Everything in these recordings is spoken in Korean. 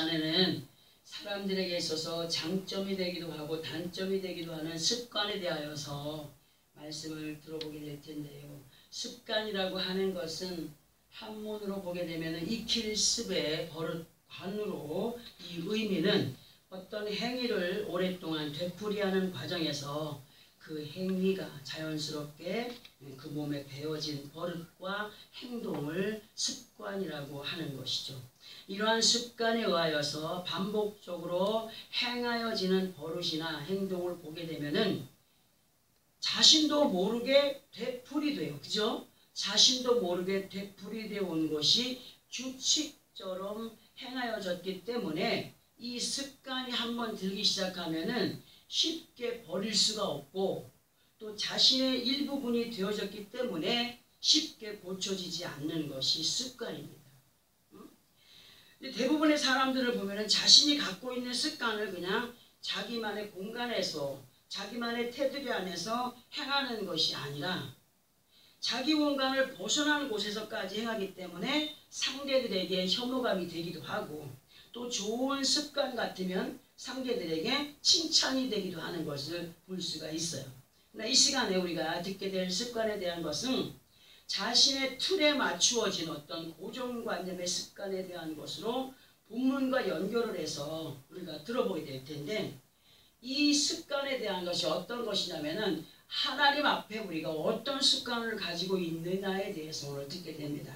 시간에는 사람들에게 있어서 장점이 되기도 하고 단점이 되기도 하는 습관에 대하여서 말씀을 들어보게 될 텐데요. 습관이라고 하는 것은 한문으로 보게 되면 익힐 습의 버릇 관으로 이 의미는 어떤 행위를 오랫동안 되풀이하는 과정에서 그 행위가 자연스럽게 그 몸에 배어진 버릇과 행동을 습관이라고 하는 것이죠. 이러한 습관에 의하여서 반복적으로 행하여지는 버릇이나 행동을 보게 되면은 자신도 모르게 되풀이돼요. 그죠? 자신도 모르게 되풀이되어 온 것이 규칙처럼 행하여졌기 때문에 이 습관이 한번 들기 시작하면은 쉽게 버릴 수가 없고 또 자신의 일부분이 되어졌기 때문에 쉽게 고쳐지지 않는 것이 습관입니다. 대부분의 사람들을 보면은 자신이 갖고 있는 습관을 그냥 자기만의 공간에서 자기만의 테두리 안에서 행하는 것이 아니라 자기 공간을 벗어난 곳에서까지 행하기 때문에 상대들에게 혐오감이 되기도 하고 또 좋은 습관 같으면 상대들에게 칭찬이 되기도 하는 것을 볼 수가 있어요. 이 시간에 우리가 듣게 될 습관에 대한 것은 자신의 틀에 맞추어진 어떤 고정관념의 습관에 대한 것으로 본문과 연결을 해서 우리가 들어보게 될 텐데 이 습관에 대한 것이 어떤 것이냐면은 하나님 앞에 우리가 어떤 습관을 가지고 있느냐에 대해서 오늘 듣게 됩니다.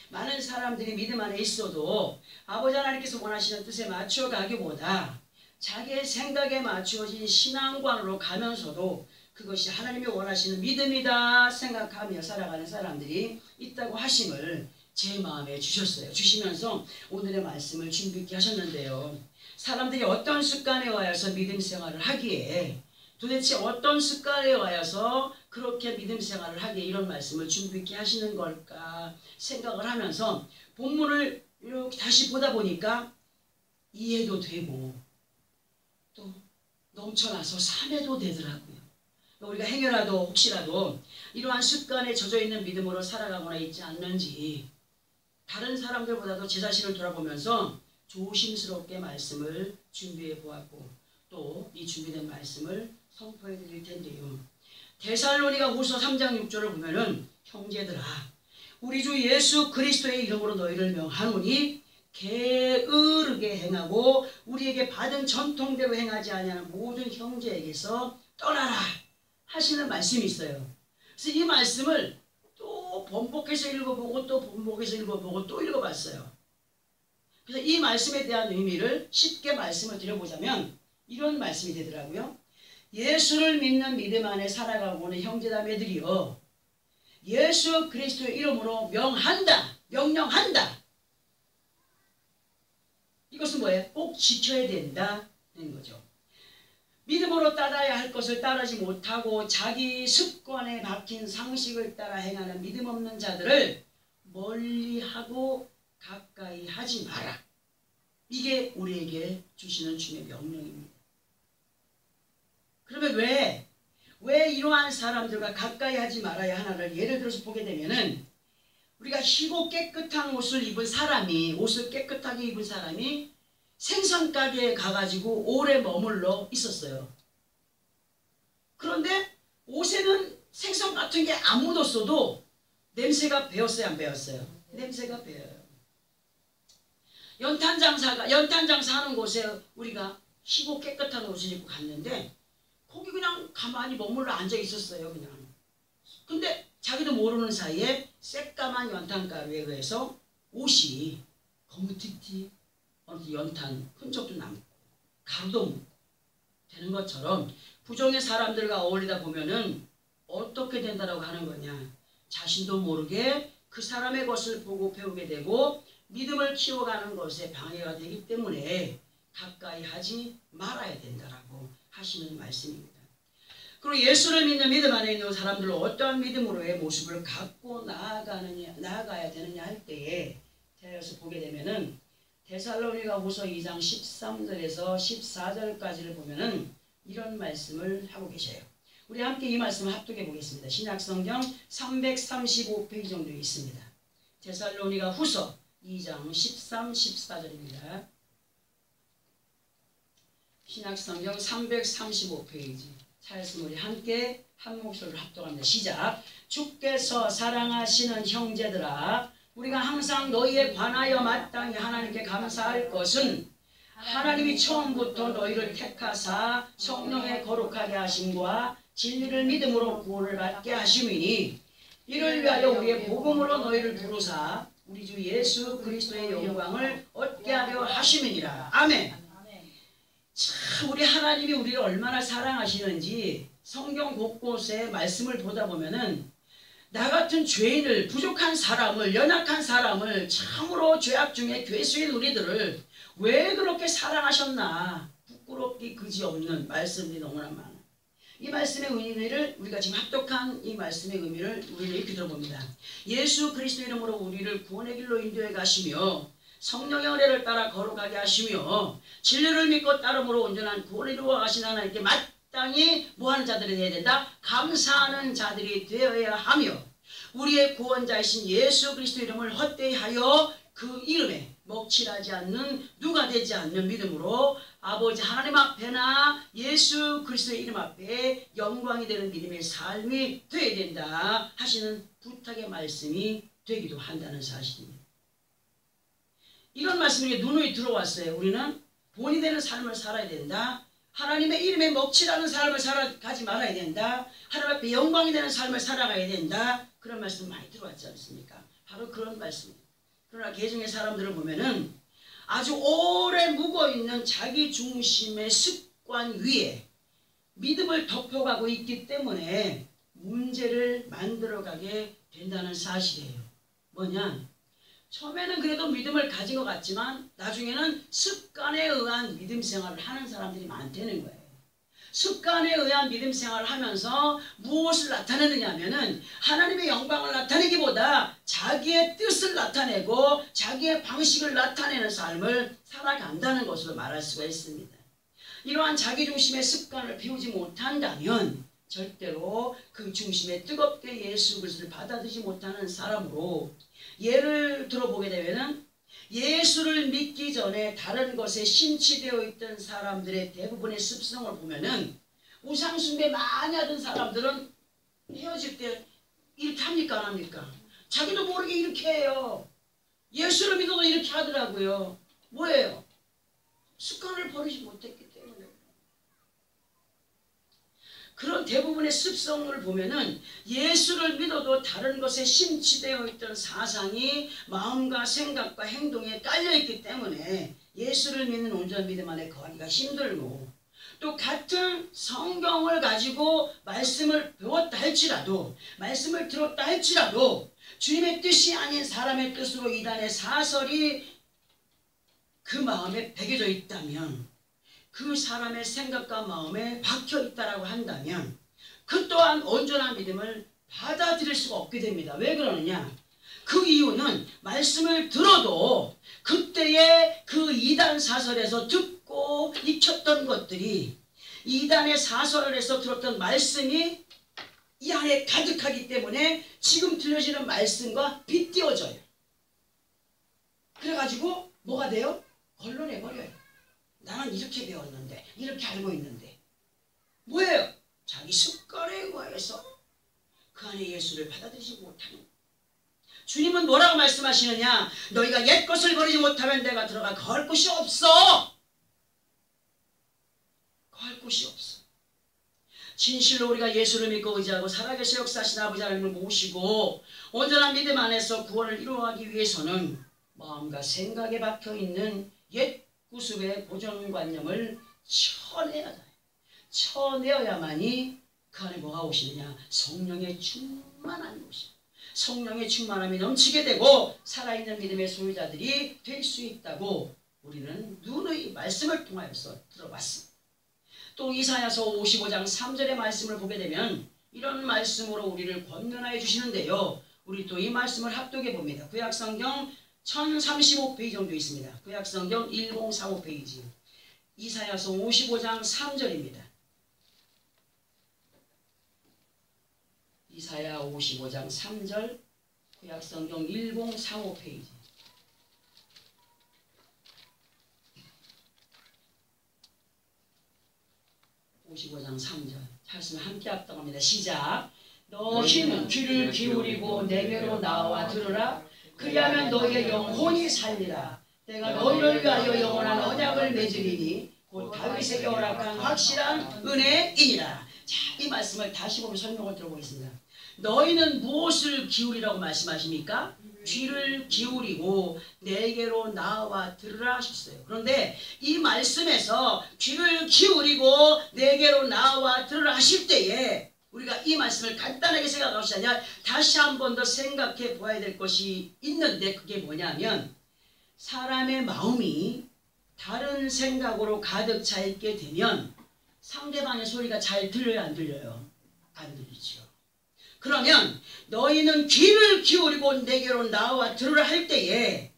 많은 사람들이 믿음 안에 있어도 아버지 하나님께서 원하시는 뜻에 맞춰가기보다 자기의 생각에 맞추어진 신앙관으로 가면서도 그것이 하나님이 원하시는 믿음이다 생각하며 살아가는 사람들이 있다고 하심을 제 마음에 주셨어요. 주시면서 오늘의 말씀을 준비케 하셨는데요. 사람들이 어떤 습관에 의하여서 믿음 생활을 하기에 도대체 어떤 습관에 의하여서 그렇게 믿음 생활을 하기에 이런 말씀을 준비케 하시는 걸까 생각을 하면서 본문을 이렇게 다시 보다 보니까 이해도 되고 또 넘쳐나서 산해도 되더라고요. 우리가 행여라도 혹시라도 이러한 습관에 젖어있는 믿음으로 살아가거나 있지 않는지 다른 사람들보다도 제 자신을 돌아보면서 조심스럽게 말씀을 준비해 보았고 또 이 준비된 말씀을 선포해 드릴 텐데요. 데살로니가 후서 3장 6절을 보면은 형제들아 우리 주 예수 그리스도의 이름으로 너희를 명하노니 게으르게 행하고 우리에게 받은 전통대로 행하지 아니하는 모든 형제에게서 떠나라 하시는 말씀이 있어요. 그래서 이 말씀을 또 번복해서 읽어보고 또 번복해서 읽어보고 또 읽어봤어요. 그래서 이 말씀에 대한 의미를 쉽게 말씀을 드려보자면 이런 말씀이 되더라고요. 예수를 믿는 믿음 안에 살아가고 있는 형제자매들이여 예수 그리스도의 이름으로 명한다. 명령한다. 이것은 뭐예요? 꼭 지켜야 된다는 거죠. 믿음으로 따라야 할 것을 따르지 못하고 자기 습관에 박힌 상식을 따라 행하는 믿음 없는 자들을 멀리하고 가까이 하지 마라. 이게 우리에게 주시는 주의 명령입니다. 그러면 왜 이러한 사람들과 가까이 하지 말아야 하나를 예를 들어서 보게 되면은 우리가 희고 깨끗한 옷을 입은 사람이 옷을 깨끗하게 입은 사람이 생선가게에 가가지고 오래 머물러 있었어요. 그런데 옷에는 생선 같은 게 안 묻었어도 냄새가 배었어요, 안 배었어요? 냄새가 배어요. 연탄 장사하는 곳에 우리가 희고 깨끗한 옷을 입고 갔는데 거기 그냥 가만히 머물러 앉아 있었어요, 그냥. 근데 자기도 모르는 사이에 새까만 연탄가루에 의해서 옷이 거무튀튀 연탄 흔적도 남고 가루도 묻고 되는 것처럼 부정의 사람들과 어울리다 보면은 어떻게 된다라고 하는 거냐. 자신도 모르게 그 사람의 것을 보고 배우게 되고 믿음을 키워가는 것에 방해가 되기 때문에 가까이 하지 말아야 된다라고 하시는 말씀입니다. 그리고 예수를 믿는 믿음 안에 있는 사람들은 어떠한 믿음으로의 모습을 갖고 나아가야 되느냐 할 때에 대해서 보게 되면은 데살로니가 후서 2장 13절에서 14절까지를 보면은 이런 말씀을 하고 계셔요. 우리 함께 이 말씀을 합독해 보겠습니다. 신약성경 335페이지 정도 있습니다. 데살로니가 후서 2장 13, 14절입니다. 신약성경 335페이지. 차였으면 우리 함께 한 목소리로 합독합니다. 시작. 주께서 사랑하시는 형제들아, 우리가 항상 너희에 관하여 마땅히 하나님께 감사할 것은 하나님이 처음부터 너희를 택하사 성령의 거룩하게 하심과 진리를 믿음으로 구원을 받게 하심이니, 이를 위하여 우리의 복음으로 너희를 부르사 우리 주 예수 그리스도의 영광을 얻게 하려 하심이니라. 아멘. 참 우리 하나님이 우리를 얼마나 사랑하시는지 성경 곳곳에 말씀을 보다 보면은 나 같은 죄인을, 부족한 사람을, 연약한 사람을, 참으로 죄악 중에 괴수인 우리들을 왜 그렇게 사랑하셨나, 부끄럽기 그지없는 말씀이 너무나 많아요. 이 말씀의 의미를, 우리가 지금 합독한 이 말씀의 의미를 우리는 이렇게 들어봅니다. 예수 그리스도 이름으로 우리를 구원의 길로 인도해 가시며 성령의 은혜를 따라 거룩하게 하시며 진리를 믿고 따름으로 온전한 구원을 이루어 가신 하나님께 마땅히 뭐하는 자들이 되어야 된다? 감사하는 자들이 되어야 하며, 우리의 구원자이신 예수 그리스도 이름을 헛되이 하여 그 이름에 먹칠하지 않는, 누가 되지 않는 믿음으로 아버지 하나님 앞에나 예수 그리스도의 이름 앞에 영광이 되는 믿음의 삶이 되어야 된다 하시는 부탁의 말씀이 되기도 한다는 사실입니다. 이런 말씀이 누누이 들어왔어요. 우리는 본이 되는 삶을 살아야 된다. 하나님의 이름에 먹칠하는 삶을 살아가지 말아야 된다. 하나님 앞에 영광이 되는 삶을 살아가야 된다. 그런 말씀 많이 들어왔지 않습니까? 바로 그런 말씀입니다. 그러나 개중의 사람들을 보면은 아주 오래 묵어있는 자기 중심의 습관 위에 믿음을 덮어가고 있기 때문에 문제를 만들어가게 된다는 사실이에요. 뭐냐? 처음에는 그래도 믿음을 가진 것 같지만 나중에는 습관에 의한 믿음 생활을 하는 사람들이 많다는 거예요. 습관에 의한 믿음 생활을 하면서 무엇을 나타내느냐 하면은 하나님의 영광을 나타내기보다 자기의 뜻을 나타내고 자기의 방식을 나타내는 삶을 살아간다는 것으로 말할 수가 있습니다. 이러한 자기중심의 습관을 피우지 못한다면 절대로 그 중심에 뜨겁게 예수 그리스도를 받아들이지 못하는 사람으로, 예를 들어보게 되면은 예수를 믿기 전에 다른 것에 심취되어 있던 사람들의 대부분의 습성을 보면은, 우상숭배 많이 하던 사람들은 헤어질 때 이렇게 합니까 안 합니까? 자기도 모르게 이렇게 해요. 예수를 믿어도 이렇게 하더라고요. 뭐예요? 습관을 버리지 못했기 때문에. 그런 대부분의 습성을 보면은 예수를 믿어도 다른 것에 심취되어 있던 사상이 마음과 생각과 행동에 깔려있기 때문에 예수를 믿는 온전한 믿음 안에 거하기가 힘들고, 또 같은 성경을 가지고 말씀을 배웠다 할지라도, 말씀을 들었다 할지라도 주님의 뜻이 아닌 사람의 뜻으로 이단의 사설이 그 마음에 배겨져 있다면, 그 사람의 생각과 마음에 박혀 있다라고 한다면 그 또한 온전한 믿음을 받아들일 수가 없게 됩니다. 왜 그러느냐? 그 이유는 말씀을 들어도 그때의 그 이단 사설에서 듣고 익혔던 것들이, 이단의 사설에서 들었던 말씀이 이 안에 가득하기 때문에 지금 들려지는 말씀과 빗대어져요. 그래가지고 뭐가 돼요? 걸러내버려요. 나는 이렇게 배웠는데, 이렇게 알고 있는데. 뭐예요? 자기 습관에 의해서 그 안에 예수를 받아들이지 못하는. 주님은 뭐라고 말씀하시느냐? 너희가 옛 것을 버리지 못하면 내가 들어가 거할 곳이 없어. 거할 곳이 없어. 진실로 우리가 예수를 믿고 의지하고 살아계신 역사하신 아버지 하나님을 모시고 온전한 믿음 안에서 구원을 이루어가기 위해서는 마음과 생각에 박혀있는 옛 구습의 고정관념을 쳐내야 돼. 쳐내어야만이 그 안에 뭐가 오시느냐? 성령의 충만한 것이. 성령의 충만함이 넘치게 되고 살아있는 믿음의 소유자들이 될 수 있다고 우리는 누누이 말씀을 통하여서 들어봤습니다. 또 이사야서 55장 3절의 말씀을 보게 되면 이런 말씀으로 우리를 권면하여 주시는데요. 우리 또 이 말씀을 합독해 봅니다. 구약성경 1035페이지 정도 있습니다. 구약성경 1035페이지. 이사야서 55장 3절입니다. 이사야 55장 3절, 구약성경 1035페이지. 55장 3절 말씀 함께 합독합니다. 시작. 너희는 귀를 기울이고 내게로 나와 들으라. 그리하면 너희의 영혼이 살리라. 내가 너희를 위하여 영원한 언약을 맺으리니 곧 다윗에게 허락한 확실한 은혜이니라. 자, 이 말씀을 다시 보면 설명을 들어보겠습니다. 너희는 무엇을 기울이라고 말씀하십니까? 귀를 기울이고 내게로 나와 들으라 하셨어요. 그런데 이 말씀에서 귀를 기울이고 내게로 나와 들으라 하실 때에 우리가 이 말씀을 간단하게 생각할 것이 아니라 다시 한 번 더 생각해 보아야 될 것이 있는데, 그게 뭐냐면 사람의 마음이 다른 생각으로 가득 차 있게 되면 상대방의 소리가 잘 들려요, 안 들려요? 안 들리죠. 그러면 너희는 귀를 기울이고 내게로 나와 들으라 할 때에,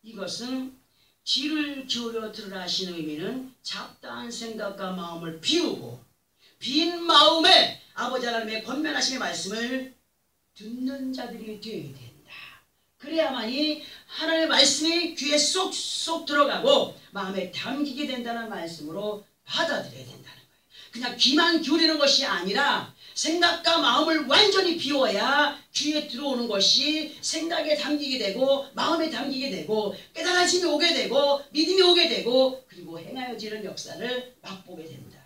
이것은 귀를 기울여 들으라 하시는 의미는 잡다한 생각과 마음을 비우고 빈 마음에 아버지 하나님의 권면하심의 말씀을 듣는 자들이 되어야 된다. 그래야만이 하나님의 말씀이 귀에 쏙쏙 들어가고 마음에 담기게 된다는 말씀으로 받아들여야 된다는 거예요. 그냥 귀만 기울이는 것이 아니라 생각과 마음을 완전히 비워야 귀에 들어오는 것이 생각에 담기게 되고 마음에 담기게 되고 깨달아짐이 오게 되고 믿음이 오게 되고 그리고 행하여지는 역사를 맛보게 된다.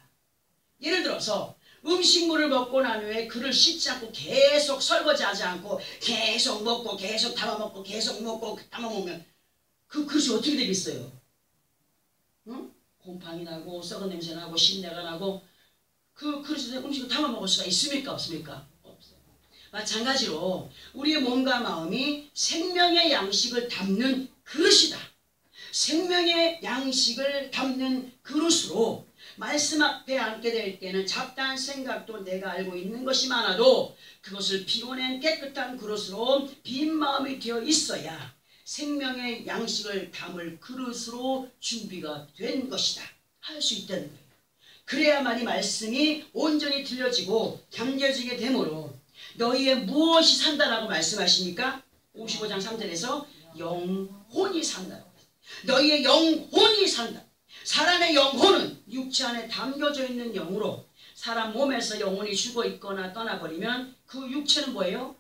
예를 들어서 음식물을 먹고 난 후에 그를 씻지 않고 계속 설거지하지 않고 계속 먹고 계속 담아먹고 계속 먹고 담아먹으면 그 그릇이 어떻게 되겠어요? 응? 곰팡이 나고 썩은 냄새 나고 신내가 나고 그 그릇에 음식을 담아먹을 수가 있습니까? 없습니까? 없어요. 마찬가지로 우리의 몸과 마음이 생명의 양식을 담는 그릇이다. 생명의 양식을 담는 그릇으로 말씀 앞에 앉게 될 때는 잡다한 생각도 내가 알고 있는 것이 많아도 그것을 비워낸 깨끗한 그릇으로 빈 마음이 되어 있어야 생명의 양식을 담을 그릇으로 준비가 된 것이다. 할 수 있다는 거예요. 그래야만이 말씀이 온전히 들려지고 담겨지게 되므로 너희의 무엇이 산다라고 말씀하시니까 55장 3절에서 영혼이 산다라고 했어요. 너희의 영혼이 산다. 사람의 영혼은 육체 안에 담겨져 있는 영으로 사람 몸에서 영혼이 죽어 있거나 떠나버리면 그 육체는 뭐예요?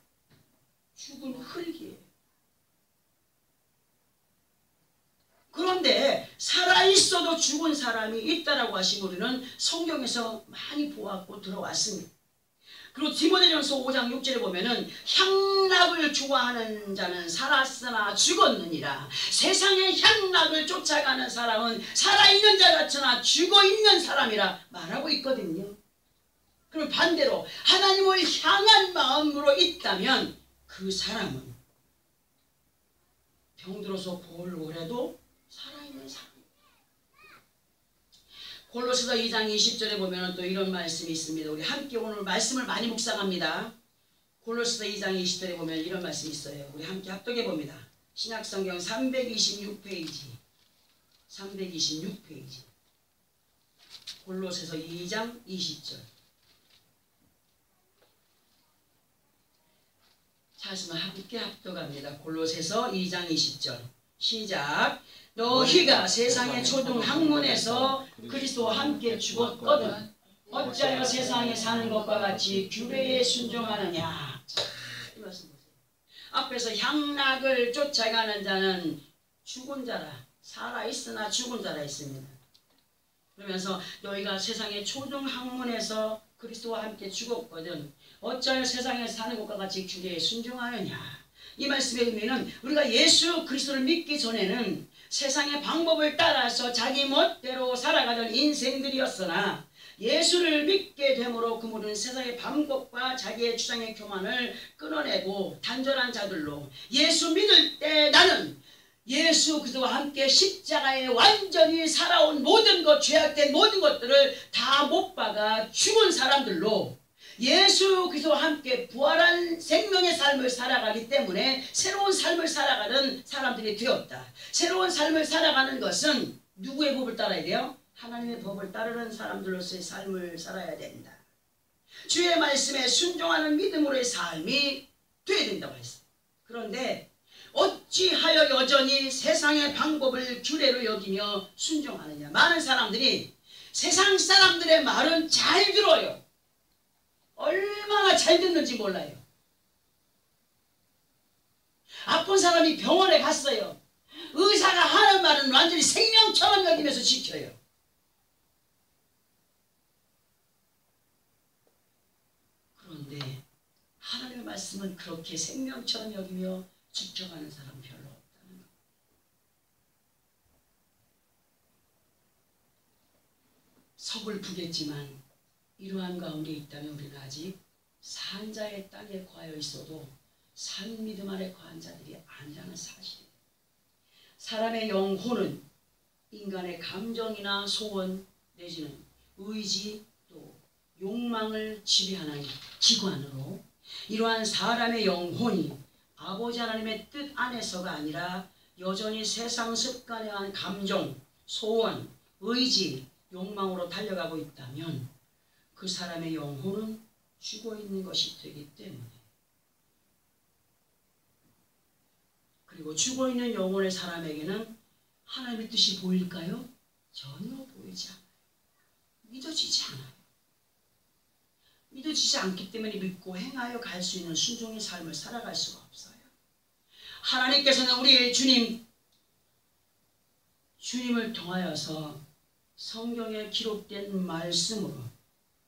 죽은 흙이에요. 그런데 살아있어도 죽은 사람이 있다라고 하신 우리는 성경에서 많이 보았고 들어왔습니다. 그리고 디모데전서 5장 6절에 보면은 향락을 좋아하는 자는 살았으나 죽었느니라. 세상의 향락을 쫓아가는 사람은 살아있는 자 같으나 죽어있는 사람이라 말하고 있거든요. 그럼 반대로 하나님을 향한 마음으로 있다면 그 사람은 병들어서 골골해도 살아있는 사람. 골로새서 2장 20절에 보면 또 이런 말씀이 있습니다. 우리 함께 오늘 말씀을 많이 묵상합니다. 골로새서 2장 20절에 보면 이런 말씀이 있어요. 우리 함께 합독해 봅니다. 신약성경 326페이지 326페이지 골로새서 2장 20절. 말씀을 함께 합독합니다. 골로새서 2장 20절 시작. 너희가 세상의 초등 학문에서 그리스도와 함께 죽었거든 어찌하여 세상에 사는 것과 같이 규례에 순종하느냐. 자, 이 말씀 보세요. 앞에서 향락을 쫓아가는 자는 죽은 자라, 살아있으나 죽은 자라 있습니다. 그러면서 너희가 세상의 초등 학문에서 그리스도와 함께 죽었거든 어찌하여 세상에 사는 것과 같이 규례에 순종하느냐. 이 말씀의 의미는 우리가 예수 그리스도를 믿기 전에는 세상의 방법을 따라서 자기 멋대로 살아가던 인생들이었으나 예수를 믿게 되므로 그들은 세상의 방법과 자기의 주장의 교만을 끊어내고 단절한 자들로 예수 믿을 때 나는 예수 그리스도와 함께 십자가에 완전히 살아온 모든 것, 죄악된 모든 것들을 다 못 박아 죽은 사람들로 예수 그리스도와 함께 부활한 생명의 삶을 살아가기 때문에 새로운 삶을 살아가는 사람들이 되었다. 새로운 삶을 살아가는 것은 누구의 법을 따라야 돼요? 하나님의 법을 따르는 사람들로서의 삶을 살아야 된다. 주의 말씀에 순종하는 믿음으로의 삶이 되어야 된다고 했어요. 그런데 어찌하여 여전히 세상의 방법을 규례로 여기며 순종하느냐. 많은 사람들이 세상 사람들의 말은 잘 들어요. 얼마나 잘 듣는지 몰라요. 아픈 사람이 병원에 갔어요. 의사가 하는 말은 완전히 생명처럼 여기면서 지켜요. 그런데 하나님의 말씀은 그렇게 생명처럼 여기며 지켜가는 사람 별로 없다는 것. 서글프겠지만 이러한 가운데 있다면 우리는 아직 산자의 땅에 거하여 있어도 산 믿음 안에 거한 자들이 아니라는 사실이에요. 사람의 영혼은 인간의 감정이나 소원 내지는 의지 또 욕망을 지배하는 기관으로 이러한 사람의 영혼이 아버지 하나님의 뜻 안에서가 아니라 여전히 세상 습관에 의한 감정, 소원, 의지, 욕망으로 달려가고 있다면 그 사람의 영혼은 죽어 있는 것이 되기 때문에, 그리고 죽어 있는 영혼의 사람에게는 하나님의 뜻이 보일까요? 전혀 보이지 않아요. 믿어지지 않아요. 믿어지지 않기 때문에 믿고 행하여 갈 수 있는 순종의 삶을 살아갈 수가 없어요. 하나님께서는 우리의 주님을 통하여서 성경에 기록된 말씀으로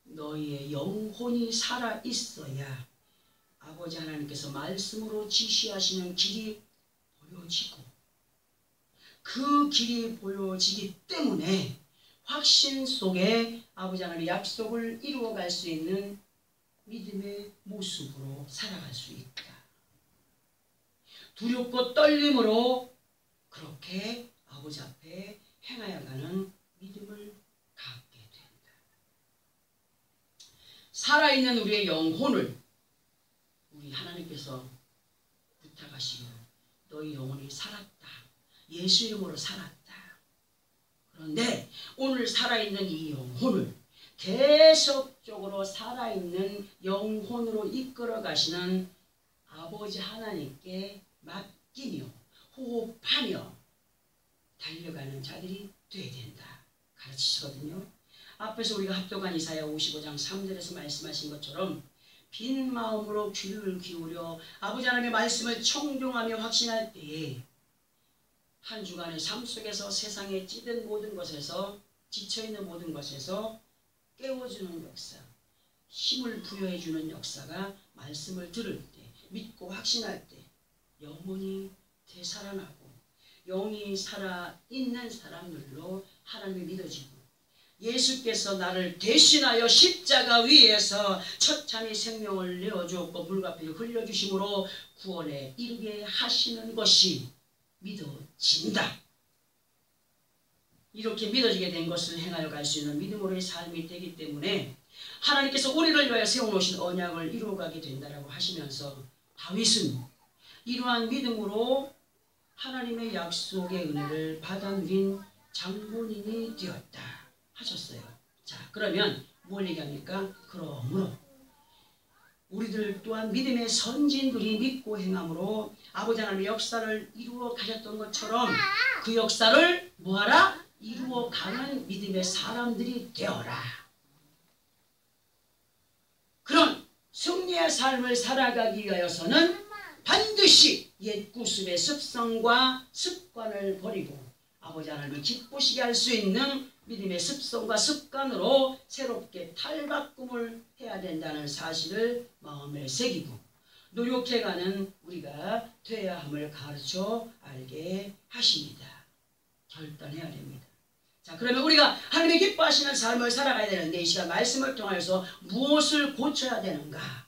너희의 영혼이 살아있어야 아버지 하나님께서 말씀으로 지시하시는 길이 보여지고, 그 길이 보여지기 때문에 확신 속에 아버지 하나님의 약속을 이루어갈 수 있는 믿음의 모습으로 살아갈 수 있다. 두렵고 떨림으로 그렇게 아버지 앞에 행하여가는 믿음을 갖게 된다. 살아있는 우리의 영혼을 우리 하나님께서 부탁하시기로 너희 영혼이 살았다. 예수 이름으로 살았다. 그런데 오늘 살아있는 이 영혼을 계속적으로 살아있는 영혼으로 이끌어 가시는 아버지 하나님께 맡기며 호흡하며 달려가는 자들이 되어야 된다 가르치시거든요. 앞에서 우리가 합독한 이사야 55장 3절에서 말씀하신 것처럼 빈 마음으로 귀를 기울여 아버지 하나님의 말씀을 청종하며 확신할 때에 한 주간의 삶 속에서 세상에 찌든 모든 것에서 지쳐있는 모든 것에서 깨워주는 역사, 힘을 부여해주는 역사가 말씀을 들을 때, 믿고 확신할 때 영혼이 되살아나고 영이 살아있는 사람들로 하나님이 믿어지고, 예수께서 나를 대신하여 십자가 위에서 처참히 생명을 내어주었고 물과 피를 흘려주심으로 구원에 이르게 하시는 것이 믿어진다. 이렇게 믿어지게 된 것을 행하여 갈 수 있는 믿음으로의 삶이 되기 때문에 하나님께서 우리를 위하여 세워놓으신 언약을 이루어가게 된다라고 하시면서 다윗은 이러한 믿음으로 하나님의 약속의 은혜를 받아 누린 장본인이 되었다 하셨어요. 자, 그러면 뭘 얘기합니까? 그러므로 우리들 또한 믿음의 선진들이 믿고 행함으로 아버지 하나님의 역사를 이루어 가셨던 것처럼 그 역사를 뭐하라? 이루어 가는 믿음의 사람들이 되어라. 그런 승리의 삶을 살아가기 위하여서는 반드시 옛 구습의 습성과 습관을 버리고 아버지 하나님을 기쁘시게 할 수 있는 믿음의 습성과 습관으로 새롭게 탈바꿈을 해야 된다는 사실을 마음에 새기고 노력해가는 우리가 되어야 함을 가르쳐 알게 하십니다. 결단해야 됩니다. 자, 그러면 우리가 하나님의 기뻐하시는 삶을 살아가야 되는데 이 시간 말씀을 통해서 무엇을 고쳐야 되는가?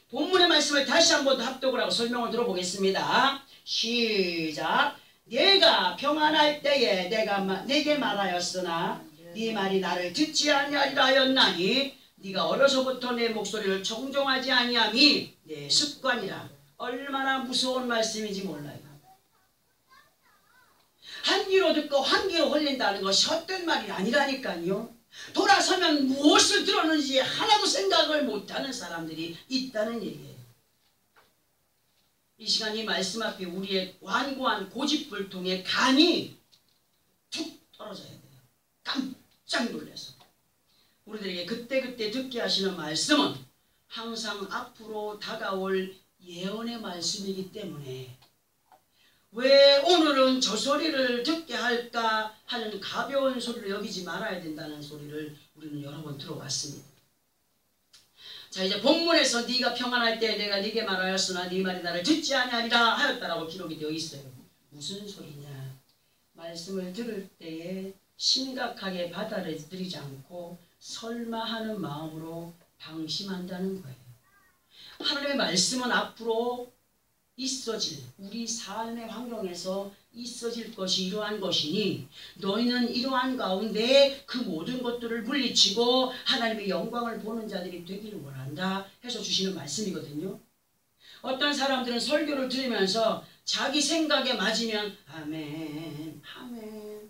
본문의 말씀을 다시 한 번 더 합독을 하고 설명을 들어보겠습니다. 시작. 내가 평안할 때에 내게 말하였으나 네 말이 나를 듣지 아니하리라 하였나니 네가 어려서부터 내 목소리를 청종하지 아니함이 내 습관이라. 얼마나 무서운 말씀인지 몰라요. 한 귀로 듣고 한 귀로 흘린다는 것이 헛된 말이 아니라니까요. 돌아서면 무엇을 들었는지 하나도 생각을 못하는 사람들이 있다는 얘기예요. 이 시간 이 말씀 앞에 우리의 완고한 고집불통에 간이 툭 떨어져야 돼요. 깜짝 놀라서 우리들에게 그때그때 듣게 하시는 말씀은 항상 앞으로 다가올 예언의 말씀이기 때문에 왜 오늘은 저 소리를 듣게 할까 하는 가벼운 소리를 여기지 말아야 된다는 소리를 우리는 여러 번 들어왔습니다. 자, 이제 본문에서 네가 평안할 때 내가 네게 말하였으나 네 말이 나를 듣지 아니하리라 하였다라고 기록이 되어 있어요. 무슨 소리냐? 말씀을 들을 때에 심각하게 받아들이지 않고 설마 하는 마음으로 방심한다는 거예요. 하나님의 말씀은 앞으로 있어질, 우리 삶의 환경에서 있어질 것이 이러한 것이니 너희는 이러한 가운데 그 모든 것들을 물리치고 하나님의 영광을 보는 자들이 되기를 원한다 해서 주시는 말씀이거든요. 어떤 사람들은 설교를 들으면서 자기 생각에 맞으면 아멘, 아멘,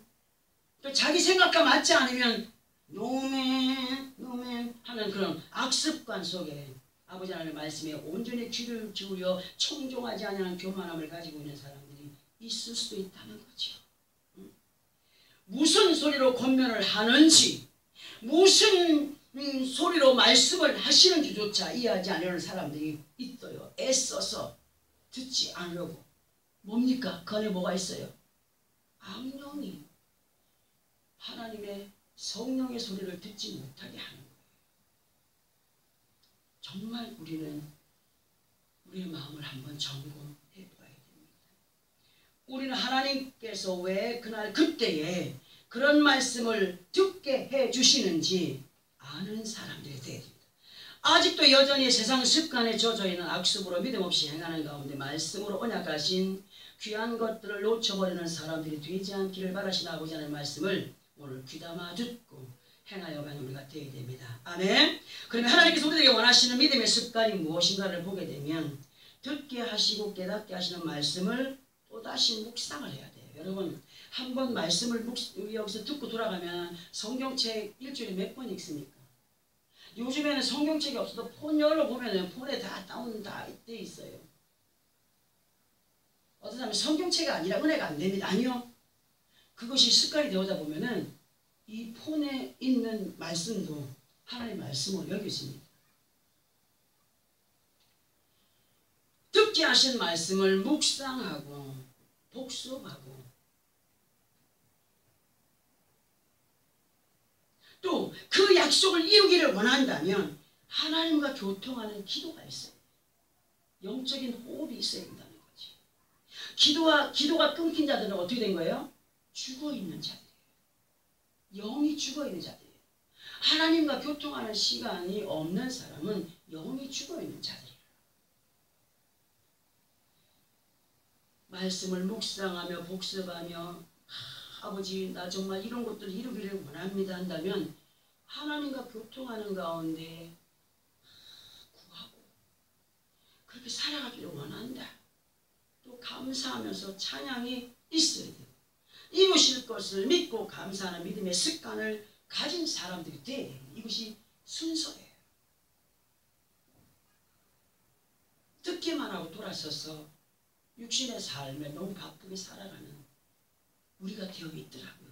또 자기 생각과 맞지 않으면 노멘, 노멘 하는 그런 악습관 속에 아버지 하나님의 말씀에 온전히 귀를 기울여 청종하지 않는 교만함을 가지고 있는 사람들이 있을 수도 있다는 거죠. 무슨 소리로 권면을 하는지, 무슨 소리로 말씀을 하시는지조차 이해하지 않는 사람들이 있어요. 애써서 듣지 않으려고. 뭡니까? 그 안에 뭐가 있어요? 악령이 하나님의 성령의 소리를 듣지 못하게 하는 거예요. 정말 우리는 우리의 마음을 한번 점검해 봐야 됩니다. 우리는 하나님께서 왜 그날 그때에 그런 말씀을 듣게 해 주시는지 아는 사람들이 되어야 됩니다. 아직도 여전히 세상 습관에 젖어 있는 악습으로 믿음 없이 행하는 가운데 말씀으로 언약하신 귀한 것들을 놓쳐버리는 사람들이 되지 않기를 바라시는 아버지 하나님의 말씀을 오늘 귀담아 듣고 행하여 가는 우리가 되어야 됩니다. 아멘. 그러면 하나님께서 우리에게 원하시는 믿음의 습관이 무엇인가를 보게 되면 듣게 하시고 깨닫게 하시는 말씀을 또다시 묵상을 해야 돼요. 여러분 한번 말씀을 여기서 듣고 돌아가면 성경책 일주일에 몇 번 읽습니까? 요즘에는 성경책이 없어도 폰 열어보면 폰에 다 다운 다 돼 있어요. 어떤 사람은 성경책이 아니라 은혜가 안 됩니다. 아니요. 그것이 습관이 되어다 보면은 이 폰에 있는 말씀도 하나님의 말씀으로 여겨집니다. 듣게 하신 말씀을 묵상하고 복습하고 또 그 약속을 이루기를 원한다면 하나님과 교통하는 기도가 있어요. 영적인 호흡이 있어야 된다는 거지. 기도가 끊긴 자들은 어떻게 된 거예요? 죽어있는 자들. 영이 죽어있는 자들이에요. 하나님과 교통하는 시간이 없는 사람은 영이 죽어있는 자들이에요. 말씀을 묵상하며 복습하며 아버지 나 정말 이런 것들을 이루기를 원합니다 한다면 하나님과 교통하는 가운데 구하고 그렇게 살아가기를 원한다. 또 감사하면서 찬양이 있어야 돼요. 이루실 것을 믿고 감사하는 믿음의 습관을 가진 사람들이 돼요. 이것이 순서예요. 듣기만 하고 돌아서서 육신의 삶에 너무 바쁘게 살아가는 우리가 되어 있더라고요.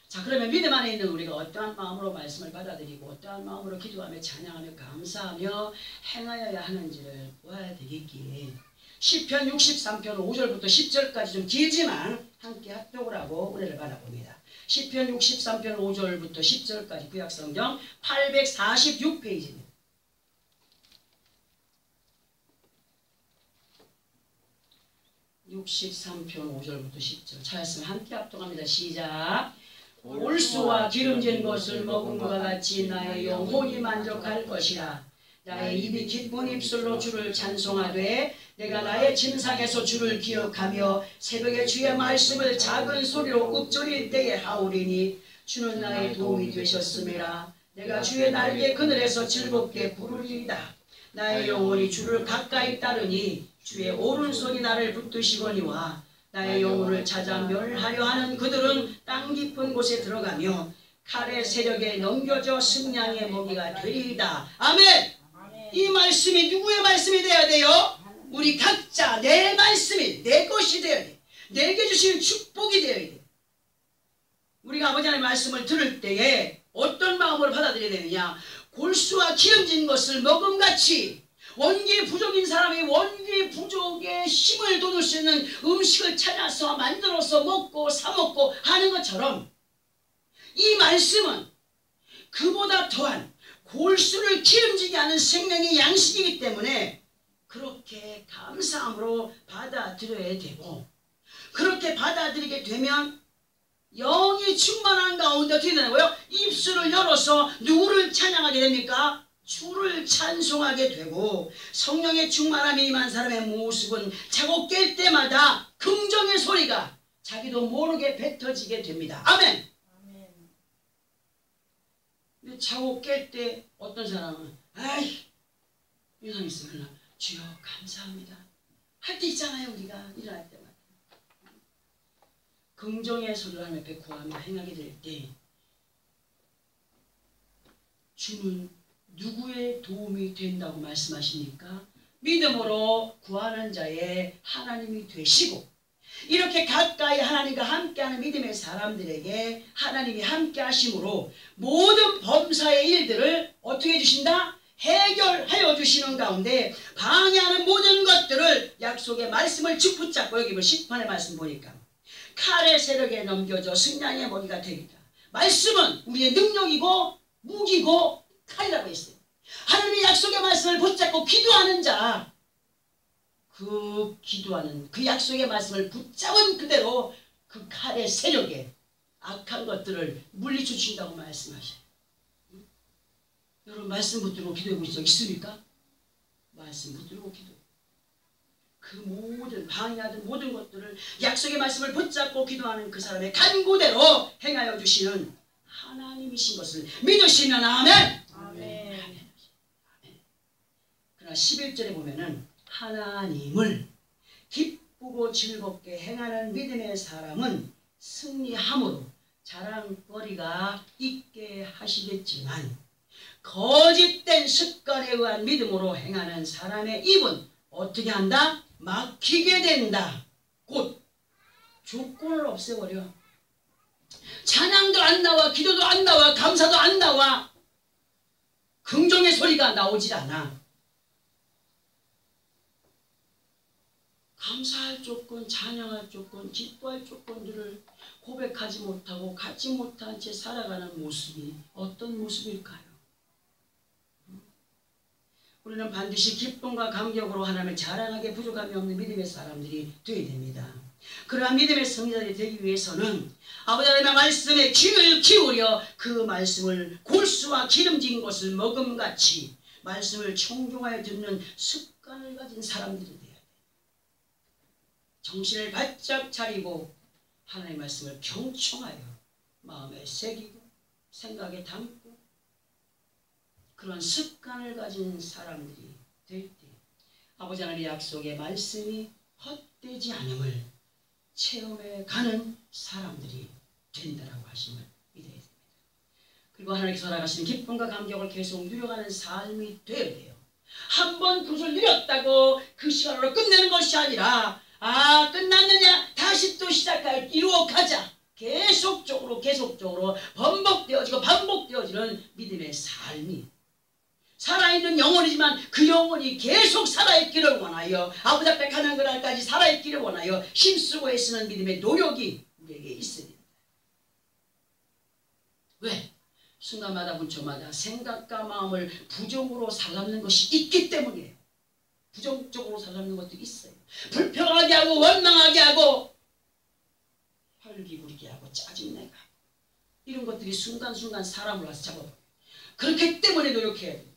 자, 그러면 믿음 안에 있는 우리가 어떠한 마음으로 말씀을 받아들이고 어떠한 마음으로 기도하며 찬양하며 감사하며 행하여야 하는지를 보아야 되겠기에 시편 63편 5절부터 10절까지 좀 길지만 함께 합독을 하고 은혜를 받아봅니다. 시편 63편 5절부터 10절까지 구약성경 846페이지입니다. (63편) 5절부터 10절 찾았으면 함께 합독합니다. 시작. 올수와 기름진 것을 먹은 것과 같이 나의 영혼이 만족할 것이라. 나의 입이 기쁜 입술로 주를 찬송하되 내가 나의 침상에서 주를 기억하며 새벽에 주의 말씀을 작은 소리로 읊조릴 때에 하오리니 주는 나의 도움이 되셨음이라. 내가 주의 날개 그늘에서 즐겁게 부르리이다. 나의 영혼이 주를 가까이 따르니 주의 오른손이 나를 붙드시거니와 나의 영혼을 찾아 멸하려 하는 그들은 땅 깊은 곳에 들어가며 칼의 세력에 넘겨져 승냥의 먹이가 되리이다. 아멘. 이 말씀이 누구의 말씀이 되어야 돼요? 우리 각자 내 말씀이 내 것이 되어야 돼. 내게 주신 축복이 되어야 돼. 우리가 아버지 하나님의 말씀을 들을 때에 어떤 마음으로 받아들여야 되느냐? 골수와 기름진 것을 먹음같이 원기 부족인 사람이 원기 부족의 힘을 돋을 수 있는 음식을 찾아서 만들어서 먹고 사먹고 하는 것처럼 이 말씀은 그보다 더한 골수를 기름지게 하는 생명의 양식이기 때문에 그렇게 감사함으로 받아들여야 되고, 그렇게 받아들이게 되면 영이 충만한 가운데 어떻게 되냐고요? 입술을 열어서 누구를 찬양하게 됩니까? 주를 찬송하게 되고, 성령의 충만함이 임한 사람의 모습은 자고 깰 때마다 긍정의 소리가 자기도 모르게 뱉어지게 됩니다. 아멘. 근데 자고 깰 때 어떤 사람은 아이 이상 있으면 주여 감사합니다 할 때 있잖아요. 우리가 일어날 때마다 긍정의 소리를 하나님 앞에 구하며 행하게 될 때 주는 누구의 도움이 된다고 말씀하십니까? 믿음으로 구하는 자의 하나님이 되시고, 이렇게 가까이 하나님과 함께하는 믿음의 사람들에게 하나님이 함께 하심으로 모든 범사의 일들을 어떻게 해주신다? 해결하여 주시는 가운데 방해하는 모든 것들을 약속의 말씀을 붙잡고, 여기 10편의 말씀 보니까 칼의 세력에 넘겨져 승냥의 먹이가 되리라. 말씀은 우리의 능력이고 무기고 칼이라고 했어요. 하나님의 약속의 말씀을 붙잡고 기도하는 자, 그 기도하는 그 약속의 말씀을 붙잡은 그대로 그 칼의 세력에 악한 것들을 물리쳐 주신다고 말씀하셔요. 여러분 말씀 붙들고 기도해 보신 적 있습니까? 말씀 붙들고 기도해. 그 모든 방해하던 모든 것들을 약속의 말씀을 붙잡고 기도하는 그 사람의 간구대로 행하여 주시는 하나님이신 것을 믿으시면 아멘. 아멘. 그러나 11절에 보면은 하나님을 기쁘고 즐겁게 행하는 믿음의 사람은 승리함으로 자랑거리가 있게 하시겠지만, 거짓된 습관에 의한 믿음으로 행하는 사람의 입은 어떻게 한다? 막히게 된다. 곧 조건을 없애버려. 찬양도 안 나와, 기도도 안 나와, 감사도 안 나와, 긍정의 소리가 나오질 않아. 감사할 조건, 찬양할 조건, 기뻐할 조건들을 고백하지 못하고 갖지 못한 채 살아가는 모습이 어떤 모습일까요? 우리는 반드시 기쁨과 감격으로 하나님을 자랑하게 부족함이 없는 믿음의 사람들이 되어야 됩니다. 그러한 믿음의 성자들이 되기 위해서는 아버지 하나님의 말씀에 귀를 기울여 그 말씀을 골수와 기름진 것을 먹음같이 말씀을 청종하여 듣는 습관을 가진 사람들이 돼야 돼요. 정신을 바짝 차리고 하나님의 말씀을 경청하여 마음에 새기고 생각에 담고 그런 습관을 가진 사람들이 될 때 아버지 하나님의 약속의 말씀이 헛되지 않음을 체험해 가는 사람들이 된다라고 하심을 믿어야 됩니다. 그리고 하나님께서 허락하시는 기쁨과 감격을 계속 누려가는 삶이 되어야 돼요. 한 번 그것을 누렸다고 그 시간으로 끝내는 것이 아니라 끝났느냐 다시 또 시작할 이루어가자. 계속적으로 반복되어지는 믿음의 삶이 살아있는 영혼이지만 그 영혼이 계속 살아있기를 원하여 아버지 앞에 가는 그날까지 살아있기를 원하여 힘쓰고 애쓰는 믿음의 노력이 우리에게 있습니다. 왜? 순간마다 분초마다 생각과 마음을 부정으로 살아남는 것이 있기 때문이에요. 부정적으로 살아남는 것도 있어요. 불평하게 하고 원망하게 하고 혈기부리게 하고 짜증내고 이런 것들이 순간순간 사람을 와서 잡아버려요. 그렇기 때문에 노력해야 돼요.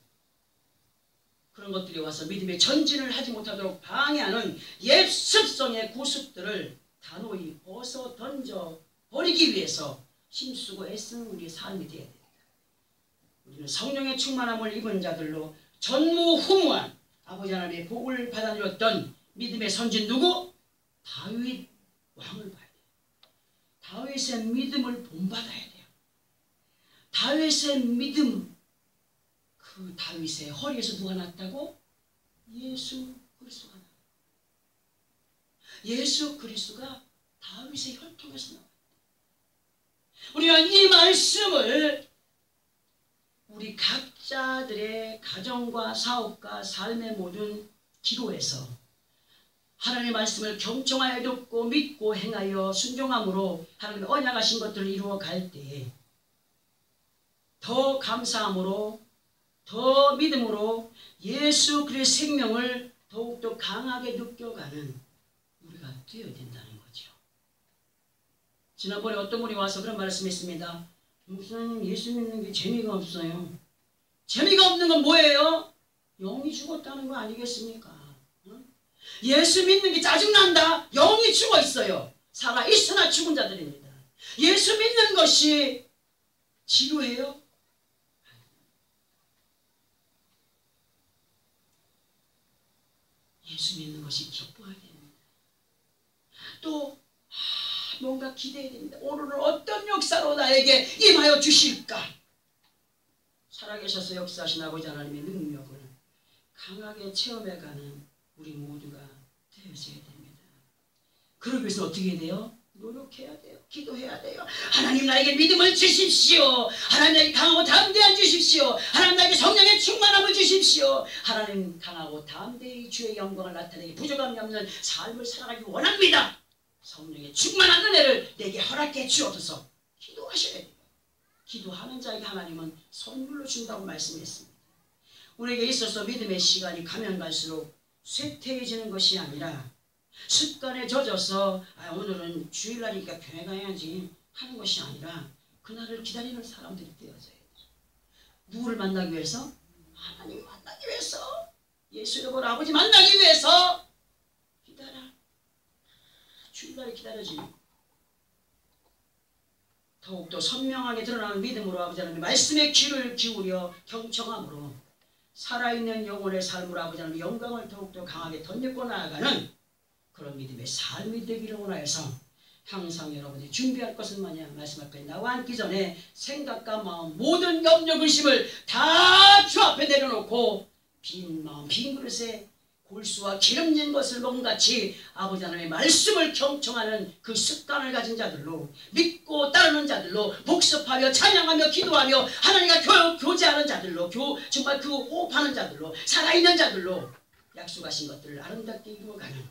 그런 것들이 와서 믿음의 전진을 하지 못하도록 방해하는 옛 습성의 구습들을 단호히 벗어 던져 버리기 위해서 힘쓰고 애쓰는 우리의 삶이 되어야 됩니다. 우리는 성령의 충만함을 입은 자들로 전무후무한 아버지 하나님의 복을 받아 누렸던 믿음의 선진 누구? 다윗 왕을 봐야 돼요. 다윗의 믿음을 본받아야 돼요. 다윗의 믿음, 그 다윗의 허리에서 누가 났다고? 예수 그리스도가 나와요. 예수 그리스도가 다윗의 혈통에서 나와요. 우리는 이 말씀을 각자들의 가정과 사업과 삶의 모든 기도에서 하나님의 말씀을 경청하여 듣고 믿고 행하여 순종함으로 하나님의 언약하신 것들을 이루어갈 때에 더 감사함으로 더 믿음으로 예수 그리스도의 생명을 더욱더 강하게 느껴가는 우리가 되어야 된다는 거죠. 지난번에 어떤 분이 와서 그런 말씀했습니다. 목사님, 예수 믿는 게 재미가 없어요. 재미가 없는 건 뭐예요? 영이 죽었다는 거 아니겠습니까? 예수 믿는 게 짜증난다? 영이 죽어 있어요. 살아있으나 죽은 자들입니다. 예수 믿는 것이 지루해요? 예수 믿는 것이 기뻐야 됩니다. 또 뭔가 기대해야 됩니다. 오늘은 어떤 역사로 나에게 임하여 주실까? 살아계셔서 역사하신 아버지 하나님의 능력을 강하게 체험해가는 우리 모두가 되어져야 됩니다. 그러기 위해서 어떻게 해야 돼요? 노력해야 돼요. 기도해야 돼요. 하나님 나에게 믿음을 주십시오. 하나님 나에게 강하고 담대한 주십시오. 하나님 나에게 성령의 충만함을 주십시오. 하나님 강하고 담대히 주의 영광을 나타내기 부족함이 없는 삶을 살아가기 원합니다. 성령의 충만한 은혜를 내게 허락해 주옵소서. 기도하셔야 돼요. 기도하는 자에게 하나님은 선물로 준다고 말씀했습니다. 우리에게 있어서 믿음의 시간이 가면 갈수록 쇠퇴해지는 것이 아니라 습관에 젖어서 오늘은 주일날이니까 교회 가야지 하는 것이 아니라 그날을 기다리는 사람들이 되어져야 돼요. 누구를 만나기 위해서? 하나님 만나기 위해서. 예수 이름으로 아버지 만나기 위해서 기다려. 주일날이 기다려지. 더욱더 선명하게 드러나는 믿음으로 아버지 하나님 말씀의 귀를 기울여 경청함으로 살아있는 영혼의 삶으로 아버지 하나님 영광을 더욱더 강하게 덧입고 나아가는 그런 믿음의 삶이 되기를 원하여서 항상 여러분이 준비할 것은 뭐냐? 말씀 앞에 나와 앉기 전에 생각과 마음 모든 염려 근심을 다 주 앞에 내려놓고 빈 마음 빈 그릇에 골수와 기름진 것을 먹은 같이 아버지 하나님의 말씀을 경청하는 그 습관을 가진 자들로 믿고 따르는 자들로 복습하며 찬양하며 기도하며 하나님과 교제하는 자들로 정말 그 호흡하는 자들로 살아있는 자들로 약속하신 것들을 아름답게 이루어가는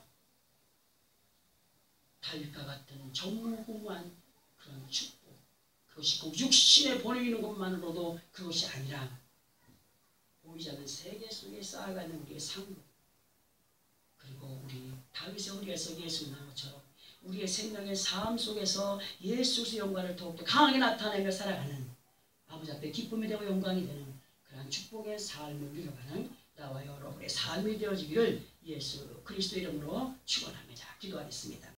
다윗과 같은 전무후무한 그런 축복, 그것이 꼭 육신에 보내는 것만으로도 그것이 아니라 보이지 않는 세계 속에 쌓아가는 우리의 상급, 그리고 우리 다윗의 허리에서 예수 나온 것처럼 우리의 생명의 삶 속에서 예수 그리스도의 영광을 더욱더 강하게 나타내며 살아가는 아버지 앞에 기쁨이 되고 영광이 되는 그러한 축복의 삶을 누려가는 나와 여러분의 삶이 되어지기를 예수 그리스도 이름으로 축원합니다. 기도하겠습니다.